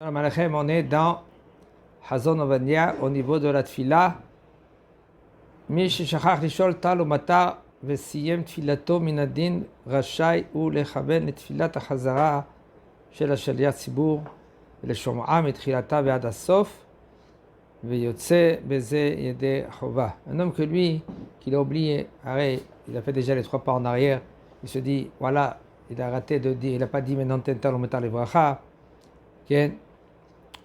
On est dans Hazon Ovadia au niveau de la Tfila. Mish shachach lishol tal umata vesiyem tfilato minadin rashai u lechaben letfilat hachazara shel hashaliach tzibur ולשומעה מתחילתה ועד הסוף, ויוצא בזה ידי חובה. Un homme que lui, qu'il a oublié, il a fait déjà les 3 pas en arrière, il se dit, voilà, il a raté de dire, il n'a pas dit maintenant tental ou metal evracha.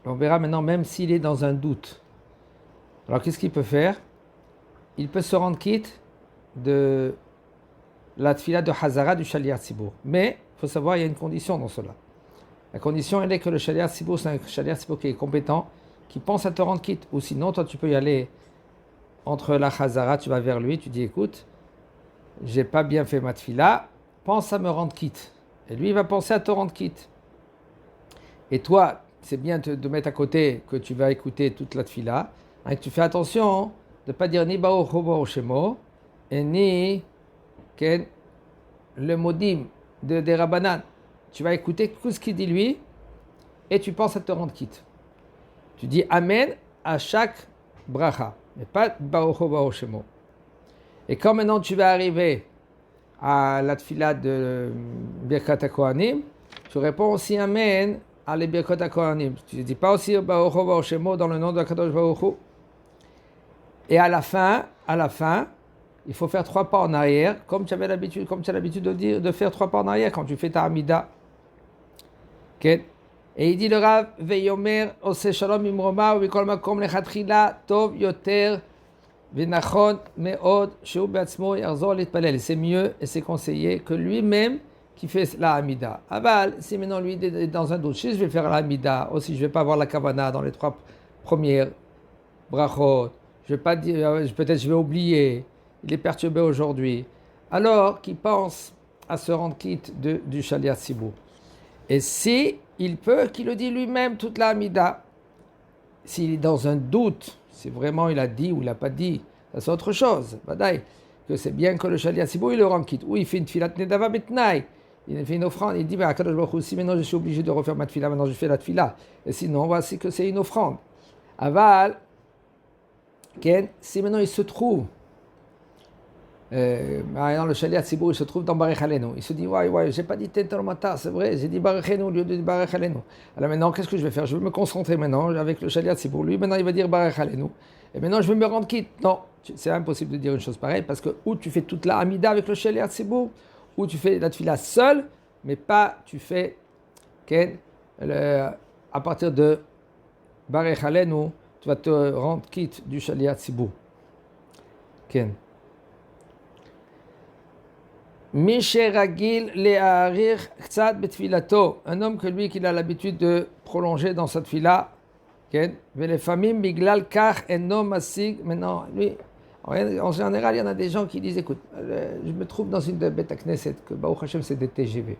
On verra maintenant, même s'il est dans un doute. Alors qu'est-ce qu'il peut faire? Il peut se rendre quitte de la tfila de Hazara du Shaliach Tzibur. Mais il faut savoir, il y a une condition dans cela. La condition, elle est que le Shaliach Tzibur, c'est un Shaliach Tzibur qui est compétent, qui pense à te rendre quitte. Ou sinon, toi, tu peux y aller entre la Hazara, tu vas vers lui, tu dis, écoute, j'ai pas bien fait ma tfila, pense à me rendre quitte. Et lui, il va penser à te rendre quitte. Et toi, c'est bien de mettre à côté que tu vas écouter toute la tfila, et que tu fais attention de ne pas dire ni Baruch Hu Baruch Shemo, et ni le modim des Rabbanan. Tu vas écouter tout ce qu'il dit lui, et tu penses à te rendre quitte. Tu dis Amen à chaque bracha, mais pas Baruch Hu Baruch Shemo. Et quand maintenant tu vas arriver à la tfila de Birkat HaKohanim, tu réponds aussi Amen à les Birkat HaKohanim. Tu ne dis pas aussi Baruch Hu Baruch Shemo dans le nom de Kadosh Baruch Hu. Et à la fin, il faut faire 3 pas en arrière, comme tu as l'habitude de dire, de faire 3 pas en arrière quand tu fais ta Hamida. Okay. Et il dit le Rav, Veyomer Ose Shalom Imroma ou Mikol Makom Lechatchila Tov Yoter Venachon Meod Sheu Beatzmo Yarzor Litpalel. C'est mieux et c'est conseillé que lui-même qui fait la Hamida. Aval, si maintenant lui est dans un doute, si je vais faire la Hamida, aussi je ne vais pas avoir la Kavana dans les 3 premières brachot, je vais pas dire, peut-être je vais oublier, il est perturbé aujourd'hui, alors qu'il pense à se rendre quitte du Shaliach Tzibur. Et si il peut, qu'il le dit lui-même toute la Hamida, s'il est dans un doute, si vraiment il a dit ou il n'a pas dit, ça c'est autre chose. Badaï, que c'est bien que le Shaliach Tzibur il le rend quitte. Ou il fait une tfilat nedava betnaï, il fait une offrande, il dit bah, Kadosh Baruch Hu, si maintenant je suis obligé de refaire ma tfila, maintenant je fais la tfila. Et sinon, voici que c'est une offrande. Aval, si maintenant il se trouve, dans le Shaliach Tzibur, il se trouve dans Barech Alenu. Il se dit, ouais, j'ai pas dit Tental Mata, c'est vrai, j'ai dit Barech Alenu au lieu de dire Barech Alenu. Alors maintenant, qu'est-ce que je vais faire? Je vais me concentrer maintenant avec le Shaliach Tzibur. Lui, maintenant, il va dire Barech Alenu. Et maintenant, je vais me rendre quitte. Non, c'est impossible de dire une chose pareille, parce que ou tu fais toute la Hamida avec le Shaliach Tzibur, ou tu fais la tfila seule, mais pas tu fais à partir de Barech Alenu, tu vas te rendre quitte du Shaliach Tzibur. Ken. Misheragil le'arir ktsat betfilato. Un homme que lui, qu'il a l'habitude de prolonger dans cette tfila. Les familles biglal kach eno masig. Maintenant, lui, en général, il y en a des gens qui disent, écoute, je me trouve dans une bête Knesset, que Baruch Hashem c'est des TGV.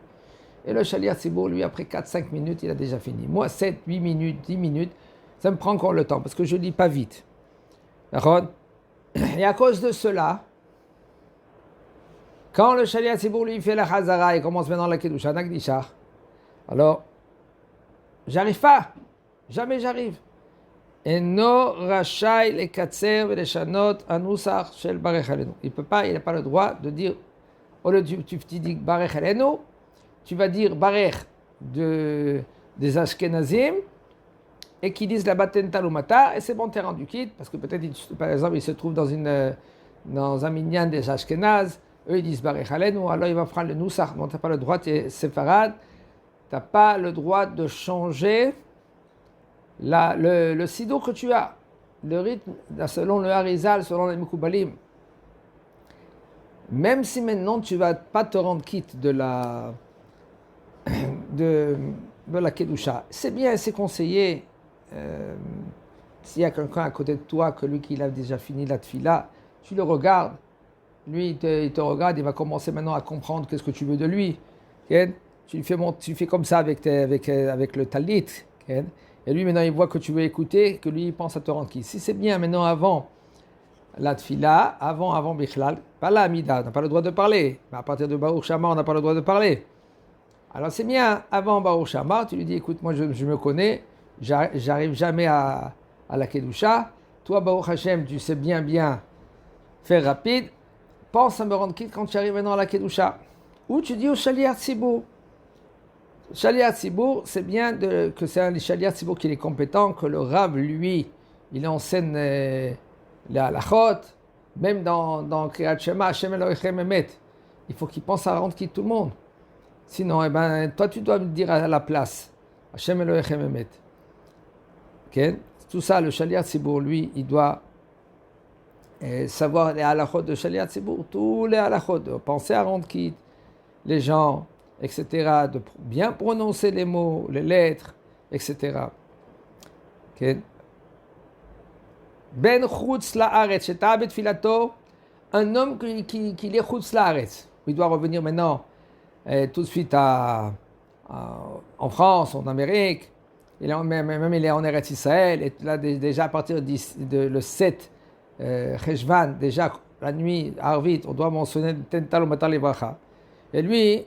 Et le Shaliach Tzibur, lui, après 4-5 minutes, il a déjà fini. Moi, 7, 8 minutes, 10 minutes, ça me prend encore le temps, parce que je ne lis pas vite. D'accord? Et à cause de cela, quand le Shaliach Tzibur lui fait la Hazara et commence maintenant la Kedusha, Nagdishar, alors, j'arrive pas. Jamais j'arrive. Eno rachai le katser ve le shanot anusach shel Barech Alenu. Il n'a pas le droit de dire, au lieu de tu dis Barech Alenu, tu vas dire Barech des Ashkenazim, et qui disent la baten talumata, et c'est bon, t'es rendu quitte, parce que peut-être, par exemple, il se trouve dans un minyan des Ashkenaz, eux ils disent Barech Alenu, alors il va prendre le Nusach. Non, tu n'as pas le droit, tu es séfarade, tu n'as pas le droit de changer le sidour que tu as, le rythme, selon le Harizal, selon les Mekoubalim. Même si maintenant tu ne vas pas te rendre quitte de la Kedusha, c'est bien, c'est conseillé. S'il y a quelqu'un à côté de toi, que lui qui a déjà fini la tfila, tu le regardes, lui il te regarde, il va commencer maintenant à comprendre qu'est-ce que tu veux de lui. Tu fais comme ça avec le talit. Et lui maintenant il voit que tu veux écouter, que lui il pense à te rendre qui. Si c'est bien maintenant avant la tfila, avant Bichlal, pas la Hamida, on n'a pas le droit de parler. Mais à partir de Baruch Shama, on n'a pas le droit de parler. Alors c'est bien, avant Baruch Shama, tu lui dis écoute, moi je me connais, j'arrive jamais à la Kedusha. Toi, Baruch Hashem, tu sais bien faire rapide. Pense à me rendre quitte quand tu arrives maintenant à la Kedusha. Ou tu dis au Shaliach Tzibour. Shaliach Tzibour, c'est bien que c'est un Shaliach Tzibour qui est compétent, que le Rav, lui, il enseigne la halachot, même dans Kriyat Shema, Hashem Elohechem Emet. Il faut qu'il pense à rendre quitte tout le monde. Sinon, toi, tu dois me dire à la place, Hashem Elohechem Emet. Okay? Tout ça, le Shaliach Tzibour, lui, il doit savoir les halachot de Shaliach Tzibour, tous les halachot, de penser à rendre quitte les gens, etc., de bien prononcer les mots, les lettres, etc. Okay? Ben chutz la'aretz, sheta betfilato, un homme qui est chutz la'aretz, il doit revenir maintenant tout de suite en France, en Amérique, même il est en Eretz Israël, et là déjà à partir de le 7 Cheshvan, déjà la nuit, Arvit, on doit mentionner Tental ou Matar Livracha. Et lui,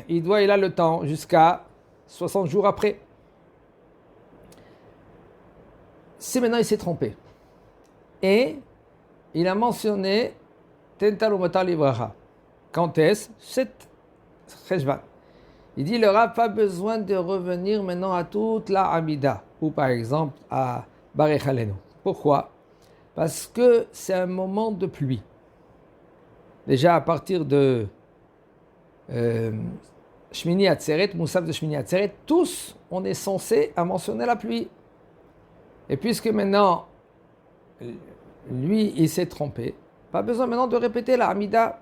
il a le temps jusqu'à 60 jours après. Si maintenant il s'est trompé, et il a mentionné Tental ou Matar Livracha. Quand est-ce? 7 Cheshvan. Il dit, le Rav n'a pas besoin de revenir maintenant à toute la Amida, ou par exemple à Barech Alenu. Pourquoi? Parce que c'est un moment de pluie. Déjà à partir de Shmini Atzeret, Moussaf de Shmini Atzeret, tous on est censé à mentionner la pluie. Et puisque maintenant, lui, il s'est trompé, pas besoin maintenant de répéter la Amida.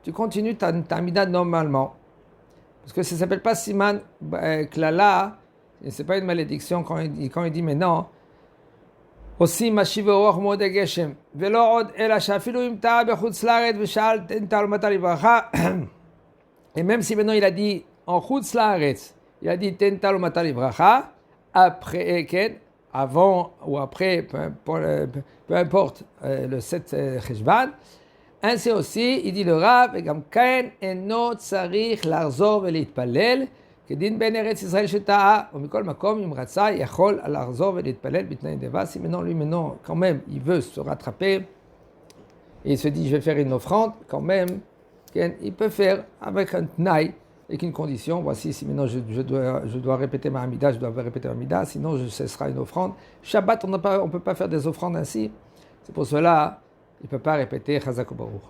Tu continues ta Amida normalement. Parce que ça ne s'appelle pas Siman Klala, ce n'est pas une malédiction quand il dit mais non. Aussi, Mashiv Orach Modeh Geshem, Velo Od Ela Shafilu Im Ta'a Bechutz Laaretz V'Sha'al Tental Matar Livracha. Et même si maintenant il a dit en Chutz Laaretz, il a dit Tental Matar Livracha, après, avant ou après, peu importe le 7 Cheshvan. Ainsi aussi, il dit le Rav, וגם כן אינו צריך לחזור ולהתפלל, כדין בן ארץ ישראל שטעה, ומכל מקום, אם רצה, יכול לחזור ולהתפלל בתנאי נדבה. Si maintenant, quand même, il veut se rattraper, et il se dit, je vais faire une offrande, quand même, il peut faire avec un tnaï, avec une condition. Voici, si maintenant je dois répéter ma Hamida, je dois répéter ma Hamida, sinon ce sera une offrande. Shabbat, on ne peut pas faire des offrandes ainsi. C'est pour cela, il ne peut pas répéter Chazak Baruch.